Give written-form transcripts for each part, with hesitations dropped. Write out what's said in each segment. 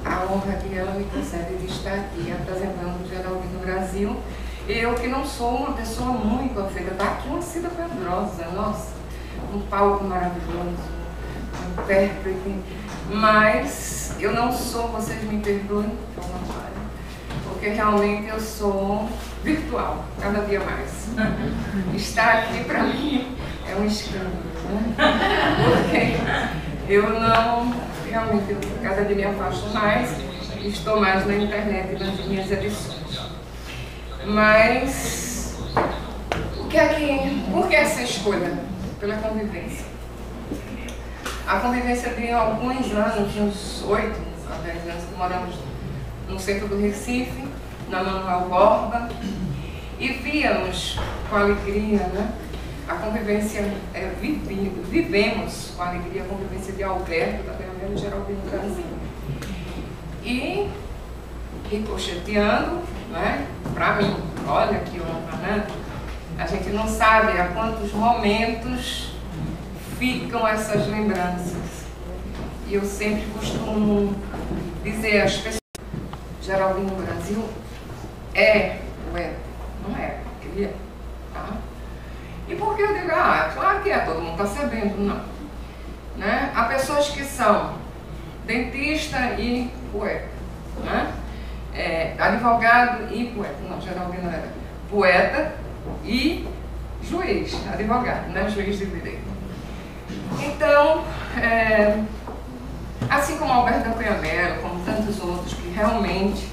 a honra que ela me concede de estar aqui apresentando o Geraldino Brasil. Eu que não sou uma pessoa muito afeita, tá aqui uma Cida Pedrosa, nossa, um palco maravilhoso, um intérprete, mas eu não sou, vocês me perdoem, porque realmente eu sou virtual, cada dia mais. Estar aqui para mim é um escândalo, né? Porque eu não, realmente, eu cada dia me afasto mais, estou mais na internet nas minhas edições. Mas, por que essa escolha? Pela convivência. A convivência de alguns anos, uns 8 a 10 anos, que moramos no centro do Recife, na Manuel Borba, e víamos com alegria, né? A convivência, vivemos com alegria a convivência de Alberto, da Pernambuco e Geraldino Brasil. E ricocheteando, né? Para mim, olha que honra, né? A gente não sabe a quantos momentos ficam essas lembranças. E eu sempre costumo dizer às pessoas, Geraldino Brasil é poeta, não é? Ele é, tá? E por que eu digo, claro que é, todo mundo está sabendo, não. Né? Há pessoas que são dentista e poeta, né? Advogado e poeta, não, Geraldino era poeta e juiz, advogado, né? Juiz de direito. Então, assim como Alberto da Cunha Mello, como tantos outros que realmente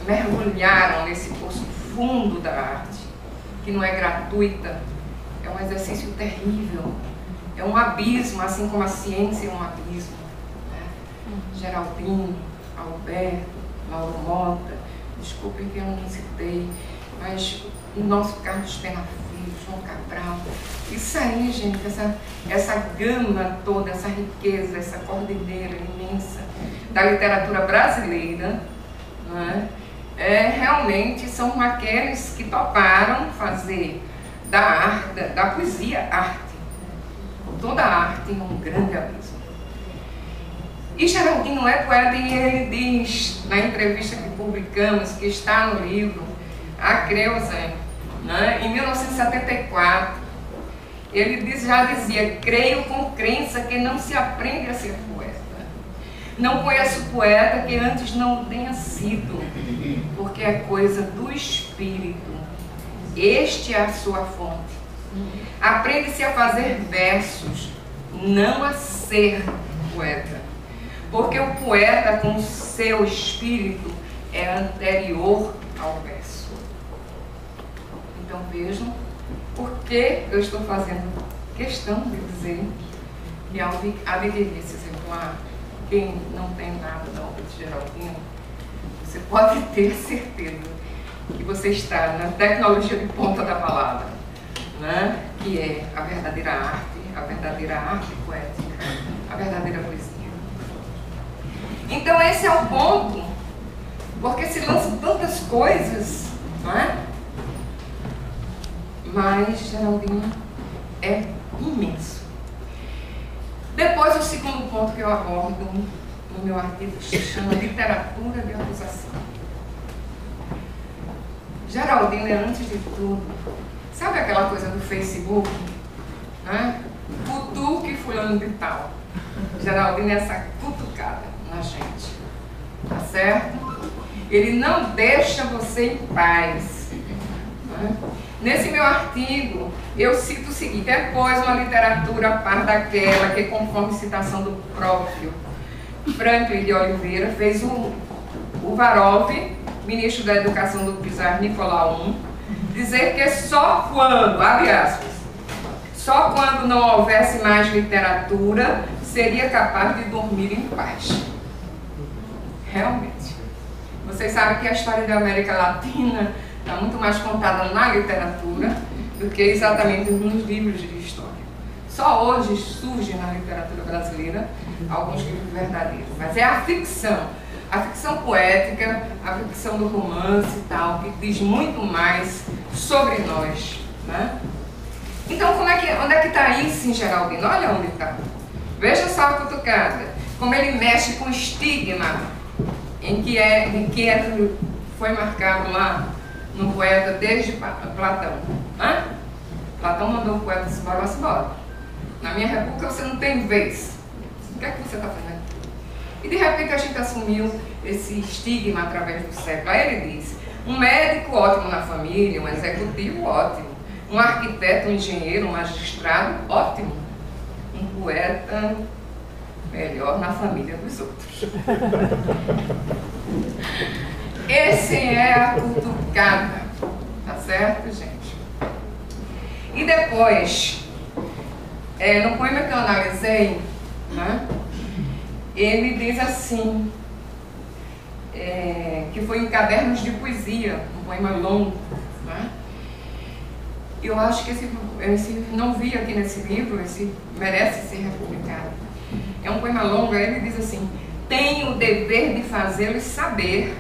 mergulharam nesse poço fundo da arte, que não é gratuita, é um exercício terrível, é um abismo, assim como a ciência é um abismo. Né? Geraldino, Alberto, Mauro Mota, desculpem que eu não citei, mas o nosso Carlos Pena Filho, João Cabral, isso aí, gente, essa gama toda, essa riqueza, essa cordilheira imensa da literatura brasileira, né? Realmente são aqueles que toparam fazer da arte, da poesia, arte. Toda a arte é um grande abismo. E Geraldino é poeta e ele diz, na entrevista que publicamos, que está no livro, A Creusa, né, em 1974, ele já dizia, creio com crença que não se aprende a ser poeta. Não conheço poeta que antes não tenha sido, porque é coisa do espírito. Este é a sua fonte. Aprende-se a fazer versos, não a ser poeta. Porque o poeta, com o seu espírito, é anterior ao verso. Então vejam por que eu estou fazendo questão de dizer que ao adquirir esse exemplar, quem não tem nada da obra de Geraldino, você pode ter certeza que você está na tecnologia de ponta da palavra, né? Que é a verdadeira arte poética, a verdadeira poesia. Então esse é o ponto, porque se lançam tantas coisas, não é? Mas Geraldino é imenso. Depois o segundo ponto que eu abordo no meu artigo se chama Literatura de Acusação. Geraldino é, antes de tudo, sabe aquela coisa do Facebook? Né? Cutuque fulano de tal. Geraldino é essa cutucada na gente. Tá certo? Ele não deixa você em paz. Né? Nesse meu artigo, eu cito o seguinte: depois uma literatura a par daquela que, conforme citação do próprio Franklin de Oliveira, fez o Varov, ministro da Educação do czar Nicolau I, dizer que só quando, abre aspas, só quando não houvesse mais literatura, seria capaz de dormir em paz. Realmente. Vocês sabem que a história da América Latina está muito mais contada na literatura do que exatamente nos livros de história. Só hoje surge na literatura brasileira alguns livros verdadeiros, mas é a ficção poética, a ficção do romance e tal, que diz muito mais sobre nós, né? Então, onde é que está isso em Geraldino? Olha onde está. Veja só a cutucada, como ele mexe com o estigma em que foi marcado lá no poeta desde Platão. Hã? Platão mandou o poeta se embora, vai-se embora. Na minha república você não tem vez. O que é que você está fazendo? E de repente a gente assumiu esse estigma através do século. Aí ele diz, um médico ótimo na família, um executivo ótimo, um arquiteto, um engenheiro, um magistrado ótimo, um poeta melhor na família dos outros. Esse é a cutucada, tá certo, gente? E depois, no poema que eu analisei, né, ele diz assim, que foi em Cadernos de Poesia, um poema longo, né? Eu acho que esse não vi aqui nesse livro, esse merece ser republicado. É um poema longo, aí ele diz assim, tenho o dever de fazê-los saber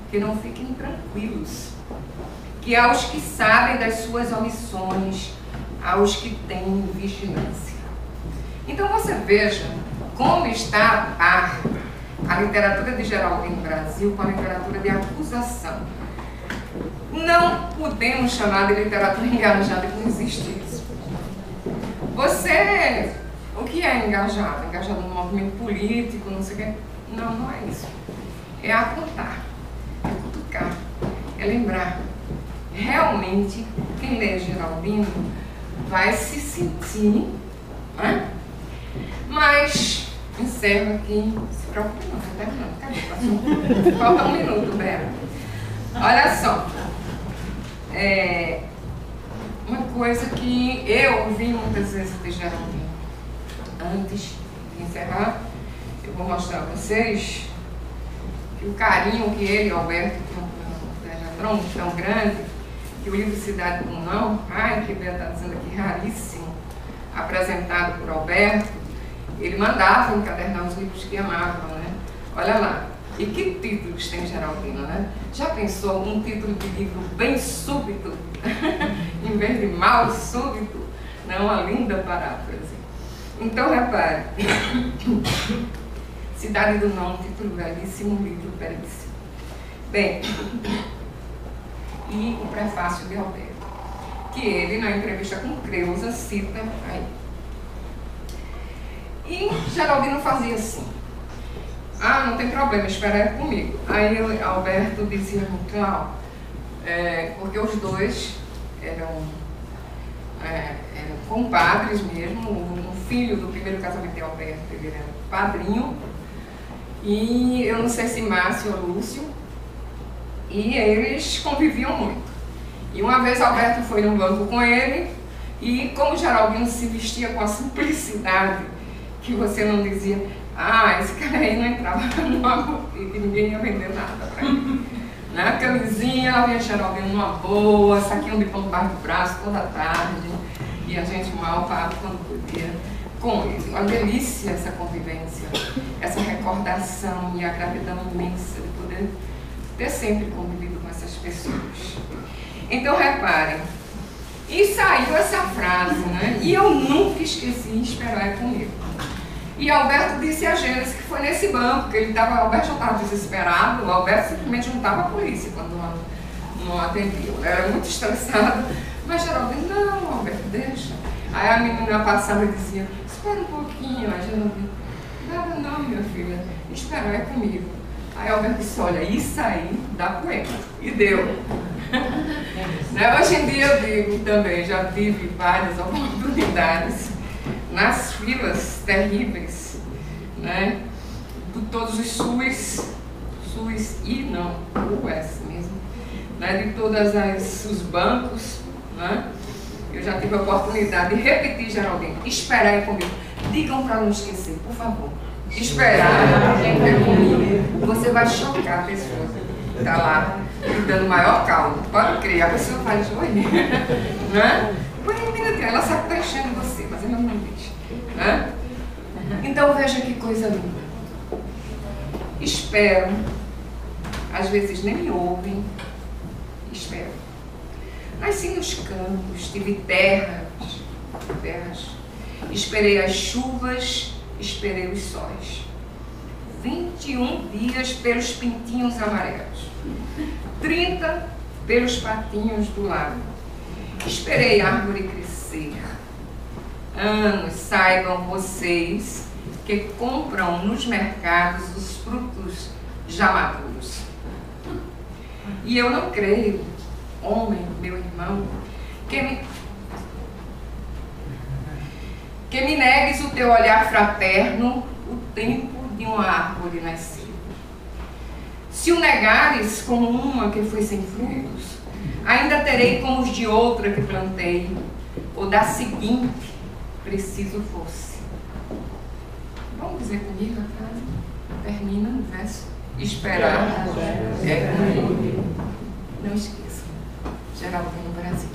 que não fiquem tranquilos, que aos que sabem das suas omissões, aos que têm vigilância. Então você veja como está a par a literatura de Geraldino no Brasil com a literatura de acusação. Não podemos chamar de literatura engajada, que não existe isso. Você, o que é engajado? Engajado no movimento político, não sei o quê? Não, não é isso. É apontar, é cutucar, é lembrar. Realmente, quem lê Geraldino vai se sentir, né? Mas, encerro aqui, se preocupe não, está terminando, cadê? Falta um minuto, Bela. Olha só, uma coisa que eu ouvi muitas vezes de Geraldino. Antes de encerrar, eu vou mostrar a vocês que o carinho que ele, Alberto, tão grande, que o livro Cidade com Não, ai, que Bela está dizendo aqui, raríssimo, apresentado por Alberto, ele mandava encadernar os livros que amava, né? Olha lá, e que títulos tem Geraldino, né? Já pensou um título de livro bem súbito, em vez de mal súbito? Não, uma linda paráfrase. Então, repare, Cidade do Não, título belíssimo, livro belíssimo. Bem, e o prefácio de Alberto, que ele, na entrevista com Creuza, cita aí. E Geraldino fazia assim, não tem problema, espera aí comigo. Aí Alberto dizia, Cláudio, porque os dois eram compadres mesmo, o filho do primeiro casamento de Alberto, ele era padrinho, e eu não sei se Márcio ou Lúcio, e eles conviviam muito. E uma vez Alberto foi num banco com ele, e como Geraldino se vestia com a simplicidade, que você não dizia, esse cara aí não entrava numa boutique, ninguém ia vender nada pra ele. Na camisinha, ela vinha Geraldino numa boa, saquinho de pão debaixo do braço toda tarde, e a gente mal papo quando podia com ele. Uma delícia essa convivência, essa recordação e a gratidão imensa de poder ter sempre convivido com essas pessoas. Então reparem, e saiu essa frase, né? E eu nunca esqueci, esperar comigo. E Alberto disse a Gênesis que foi nesse banco, que Alberto já estava desesperado, o Alberto simplesmente juntava a polícia quando não atendia. Ele era muito estressado, mas Geraldino, não, Alberto, deixa. Aí a menina passava e dizia, espera um pouquinho, a Geraldino, nada não, minha filha, esperar comigo. Aí Alberto disse, olha, isso aí dá poema. E deu. Hoje em dia eu digo também, já tive várias oportunidades nas filas terríveis, né, de todos os SUS e não, o US mesmo, né, de todos os bancos, né, eu já tive a oportunidade de repetir, Geraldino, esperar aí comigo, digam para não esquecer, por favor, esperar comigo, você vai chocar a pessoa que está lá, dando maior caldo, pode crer, a pessoa faz, oi, né, por um minutinho, ela sabe que está enchendo você, mas ela não deixa. Né? Então veja que coisa linda. Espero, às vezes nem me ouvem, espero. Nasci nos campos, tive terras, esperei as chuvas, esperei os sóis. 21 dias pelos pintinhos amarelos, 30 pelos patinhos do lago. Esperei a árvore crescer. Anos, saibam vocês que compram nos mercados os frutos já maduros. E eu não creio, homem, meu irmão, que me negues o teu olhar fraterno, o tempo de uma árvore nascer. Se o negares como uma que foi sem frutos, ainda terei como os de outra que plantei, ou da seguinte, preciso fosse. Vamos dizer comigo a frase? Termina no verso. Esperar é comigo. Não esqueçam. Geraldino Brasil.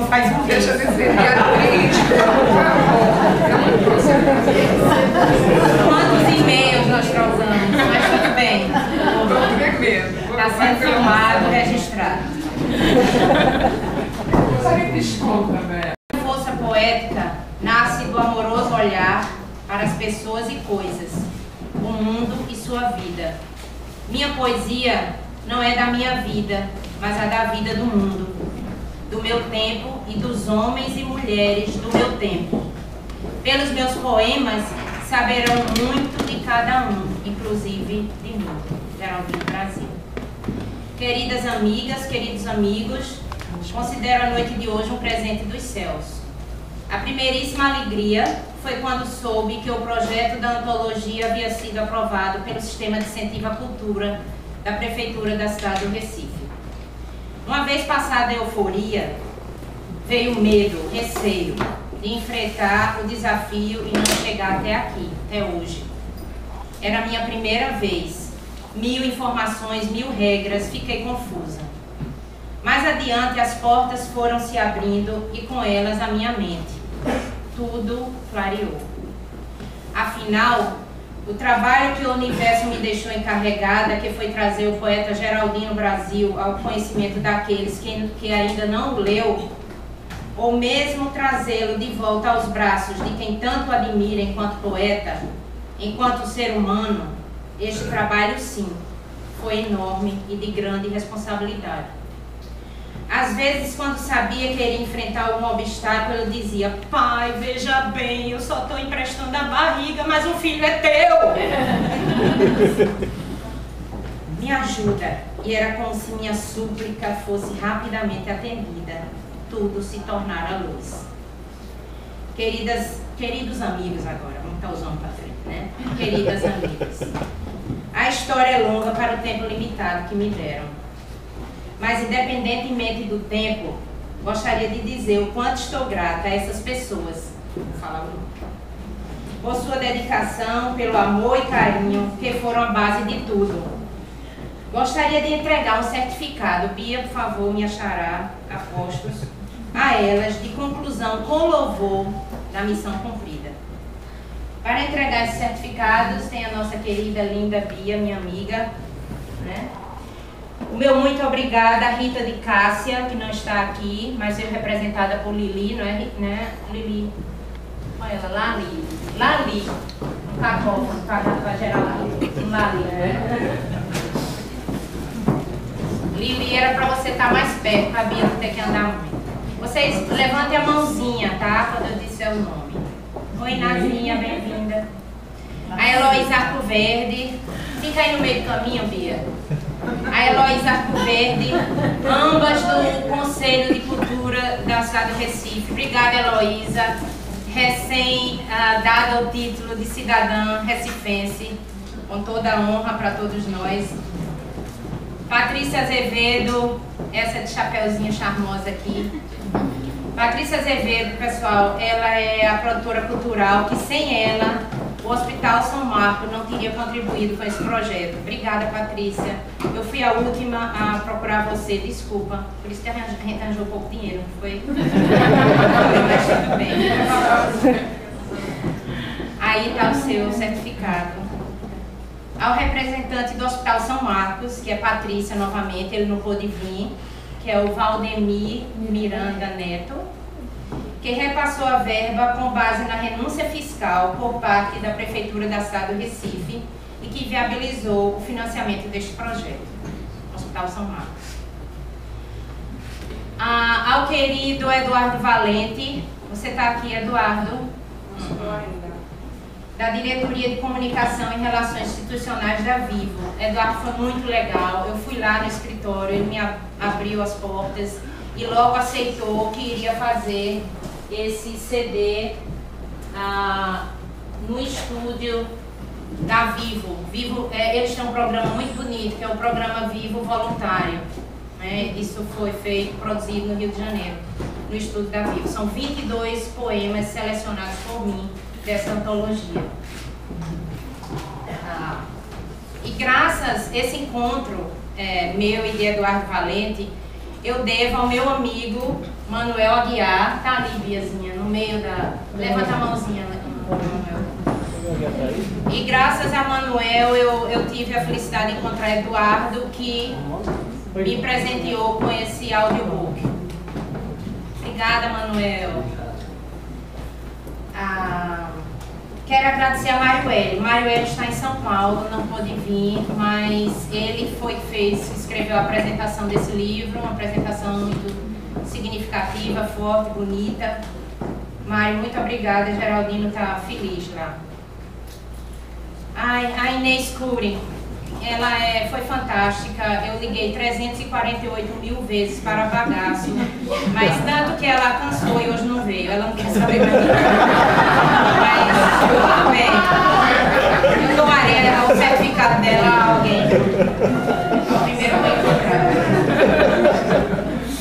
Faz um Deixa eu dizer, Beatriz, por favor. Eu não trouxe. Quantos e-mails nós causamos? Mas tudo bem. Estou tremendo. Está sendo filmado, registrado. Você me desconta, né? A força poética nasce do amoroso olhar para as pessoas e coisas, o mundo e sua vida. Minha poesia não é da minha vida, mas a da vida do mundo, do meu tempo e dos homens e mulheres do meu tempo. Pelos meus poemas saberão muito de cada um, inclusive de mim. Geraldino Brasil. Queridas amigas, queridos amigos, considero a noite de hoje um presente dos céus. A primeiríssima alegria foi quando soube que o projeto da antologia havia sido aprovado pelo Sistema de Incentivo à Cultura da Prefeitura da cidade do Recife. Uma vez passada a euforia, veio o medo, receio de enfrentar o desafio e não chegar até aqui, até hoje. Era a minha primeira vez. 1000 informações, 1000 regras, fiquei confusa. Mais adiante as portas foram se abrindo e com elas a minha mente. Tudo clareou. Afinal, o trabalho que o universo me deixou encarregada, que foi trazer o poeta Geraldino Brasil ao conhecimento daqueles que ainda não o leu, ou mesmo trazê-lo de volta aos braços de quem tanto admira enquanto poeta, enquanto ser humano, este trabalho, sim, foi enorme e de grande responsabilidade. Às vezes, quando sabia que iria enfrentar algum obstáculo, eu dizia: pai, veja bem, eu só estou emprestando a barriga, mas o filho é teu. Me ajuda. E era como se minha súplica fosse rapidamente atendida. Tudo se tornara luz. Queridos amigos agora, vamos estar usando para frente, né? Queridas amigas, a história é longa para o tempo limitado que me deram. Mas, independentemente do tempo, gostaria de dizer o quanto estou grata a essas pessoas, por sua dedicação, pelo amor e carinho, que foram a base de tudo. Gostaria de entregar um certificado, Bia, por favor, me achará, apostos, a elas, de conclusão com louvor da missão cumprida. Para entregar esses certificados, tem a nossa querida, linda Bia, minha amiga, né? O meu muito obrigada a Rita de Cássia, que não está aqui, mas veio representada por Lili, não é, né? Lili, olha ela, Lali, um cacófono, para gerar Lali. Lili era para você estar mais perto, para a Bia não ter que andar muito. Vocês levantem a mãozinha, tá? Quando eu disser o nome. Oi, Nazinha, bem-vinda. A Heloísa Arcoverde, fica aí no meio do caminho, Bia. A Heloísa Arcoverde, ambas do Conselho de Cultura da cidade do Recife. Obrigada, Heloísa. Recém-dada o título de cidadã recifense, com toda a honra para todos nós. Patrícia Azevedo, essa de chapeuzinho charmosa aqui. Patrícia Azevedo, pessoal, ela é a produtora cultural que sem ela o Hospital São Marcos não teria contribuído com esse projeto. Obrigada, Patrícia. Eu fui a última a procurar você, desculpa. Por isso que a gente arranjou pouco dinheiro, não foi? Mas tudo bem. Aí está o seu certificado. Ao representante do Hospital São Marcos, que é Patrícia novamente, ele não pôde vir, que é o Valdemir Miranda Neto. que repassou a verba com base na renúncia fiscal por parte da Prefeitura da cidade do Recife e que viabilizou o financiamento deste projeto, Hospital São Marcos. Ao querido Eduardo Valente, você está aqui, Eduardo? Da Diretoria de Comunicação e Relações Institucionais da Vivo. Eduardo foi muito legal, eu fui lá no escritório, ele me abriu as portas e logo aceitou que iria fazer esse CD no estúdio da Vivo. Eles têm um programa muito bonito, que é o programa Vivo Voluntário. Isso foi produzido no Rio de Janeiro, no estúdio da Vivo. São 22 poemas selecionados por mim dessa antologia. E graças a esse encontro meu e de Eduardo Valente, eu devo ao meu amigo Manuel Aguiar, tá ali, Biazinha, no meio da... Levanta a mãozinha, Manuel. E graças a Manuel eu tive a felicidade de encontrar Eduardo, que me presenteou com esse audiobook. Obrigada, Manuel. Quero agradecer a Mário L está em São Paulo, não pôde vir, mas ele escreveu a apresentação desse livro, uma apresentação muito significativa, forte, bonita. Mário, muito obrigada, Geraldino está feliz lá. A Inês Cury, ela foi fantástica, eu liguei 348 mil vezes para bagaço, mas tanto que ela cansou e hoje não veio, ela não quer saber mais de mas tudo bem, eu doarei o certificado dela a alguém, primeiro eu vou encontrar.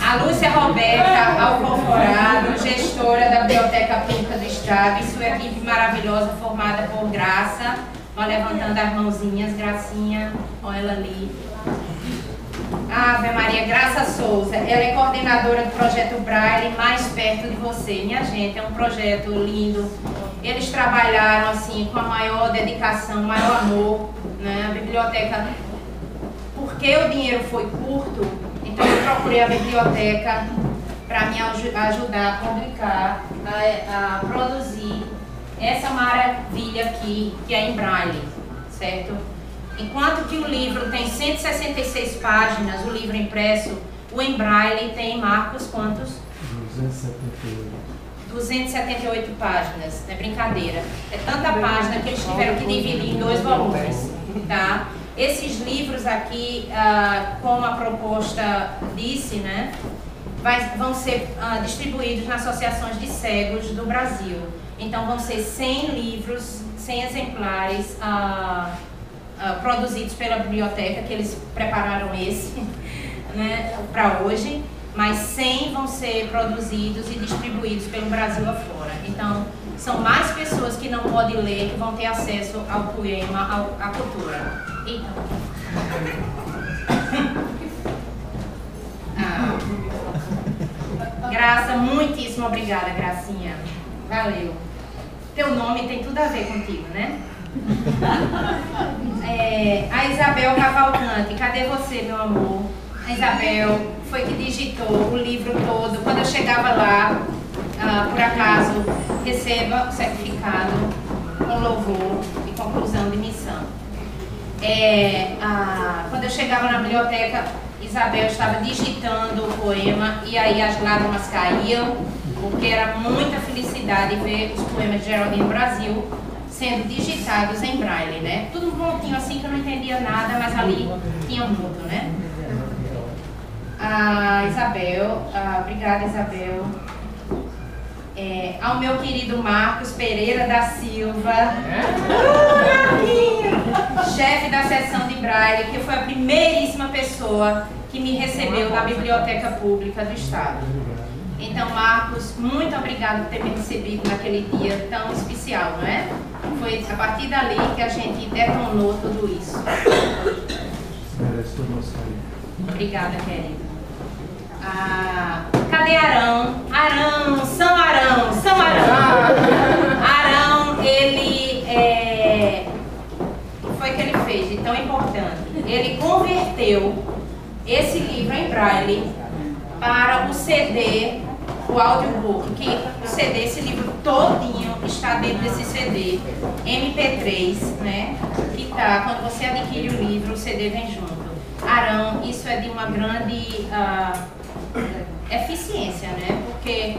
A Lúcia Roberta Alcoforado, gestora da Biblioteca Pública do Estado, e sua equipe maravilhosa formada por Graça. Ó, levantando as mãozinhas, Gracinha, olha ela ali. Ave Maria, Graça Souza, ela é coordenadora do projeto Braille Mais Perto de Você. Minha gente, é um projeto lindo. Eles trabalharam assim com a maior dedicação, maior amor, né? A biblioteca, porque o dinheiro foi curto, então eu procurei a biblioteca para me ajudar a publicar, a produzir essa maravilha aqui, que é em Braille, certo? Enquanto que o livro tem 166 páginas, o livro impresso, o em Braille tem, Marcos, quantos? 278. 278 páginas, não é brincadeira. É tanta página que eles tiveram que dividir em 2 volumes, tá? Esses livros aqui, como a proposta disse, né, vão ser distribuídos nas associações de cegos do Brasil. Então vão ser 100 livros, 100 exemplares produzidos pela biblioteca, que eles prepararam esse, né, para hoje, mas 100 vão ser produzidos e distribuídos pelo Brasil afora. Então são mais pessoas que não podem ler que vão ter acesso ao poema, à cultura. Então, Graça, muitíssimo obrigada, Gracinha. Valeu. Teu nome tem tudo a ver contigo, né? A Isabel Cavalcante, cadê você, meu amor? A Isabel foi que digitou o livro todo. Quando eu chegava lá, por acaso, receba o certificado com louvor e conclusão de missão. Quando eu chegava na biblioteca, Isabel estava digitando o poema e aí as lágrimas caíam, porque era muita felicidade ver os poemas de Geraldino Brasil sendo digitados em Braille, né? Tudo montinho assim que eu não entendia nada, mas ali tinha muito, né? Isabel, obrigada, Isabel. Ao meu querido Marcos Pereira da Silva, chefe da seção de Braille, que foi a primeiríssima pessoa que me recebeu na Biblioteca Pública do Estado. Então, Marcos, muito obrigado por ter me recebido naquele dia tão especial, não é? Foi a partir dali que a gente detonou tudo isso. Obrigada, querido. Cadê Arão? São Arão. Arão, ele foi o que ele fez de tão importante. Ele converteu esse livro em Braille para o CD, o audiobook, que CD, esse livro todinho está dentro desse CD, MP3, né? Que tá, quando você adquire o livro, o CD vem junto. Arão, isso é de uma grande eficiência, né? Porque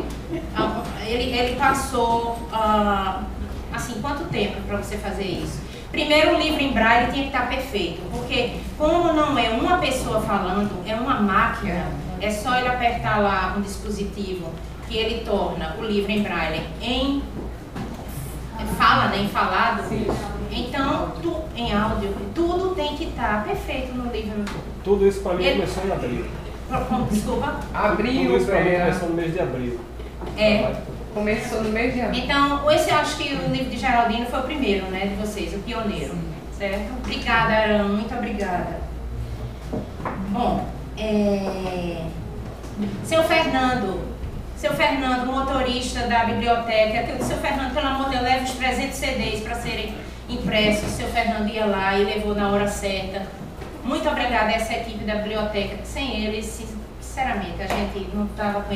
ele passou, assim, quanto tempo para você fazer isso? Primeiro, o livro em braille tinha que estar perfeito, porque como não é uma pessoa falando, é uma máquina, é só ele apertar lá um dispositivo que ele torna o livro em braille em fala, né, em falado. Então, em áudio, tudo tem que estar perfeito no livro. Tudo isso para mim começou em abril. Desculpa? Abril, Tudo isso para mim começou no mês de abril. Começou no mês de abril. Então, esse eu acho que o livro de Geraldino foi o primeiro, né, de vocês, o pioneiro. Certo? Obrigada, Arão, muito obrigada. Bom, Seu Fernando, motorista da biblioteca, seu Fernando, pelo amor de Deus, leva os 300 CDs para serem impressos. Seu Fernando ia lá e levou na hora certa. Muito obrigada a essa equipe da biblioteca. Sem eles, sinceramente, a gente não estava com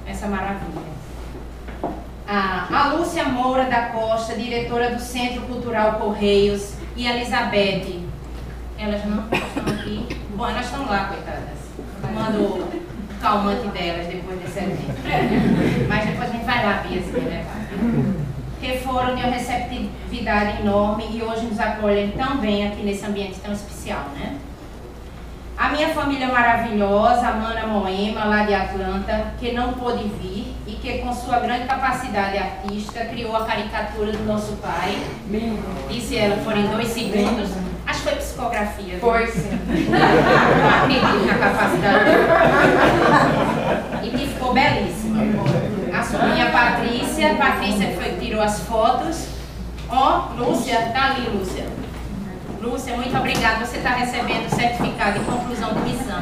essa maravilha. A Lúcia Moura da Costa, diretora do Centro Cultural Correios, e a Elizabeth. Elas não estão aqui. Bom, elas estão lá, coitadas. Mando o calmante delas depois desse evento. Mas depois a gente vai lá, Biazinha, né? Que foram de uma receptividade enorme e hoje nos acolhem tão bem aqui nesse ambiente tão especial, né? A minha família maravilhosa, a Mana Moema, lá de Atlanta, que não pôde vir e que com sua grande capacidade artística criou a caricatura do nosso pai. Lindo. Disse ela, foram em 2 segundos. Acho que foi psicografia. Viu? Foi sim. Não acredito na capacidade dela. E que ficou belíssima. A sobrinha Patrícia que foi que tirou as fotos. Ó, Lúcia, tá ali, Lúcia. Lúcia, muito obrigada. Você está recebendo o certificado de conclusão de missão.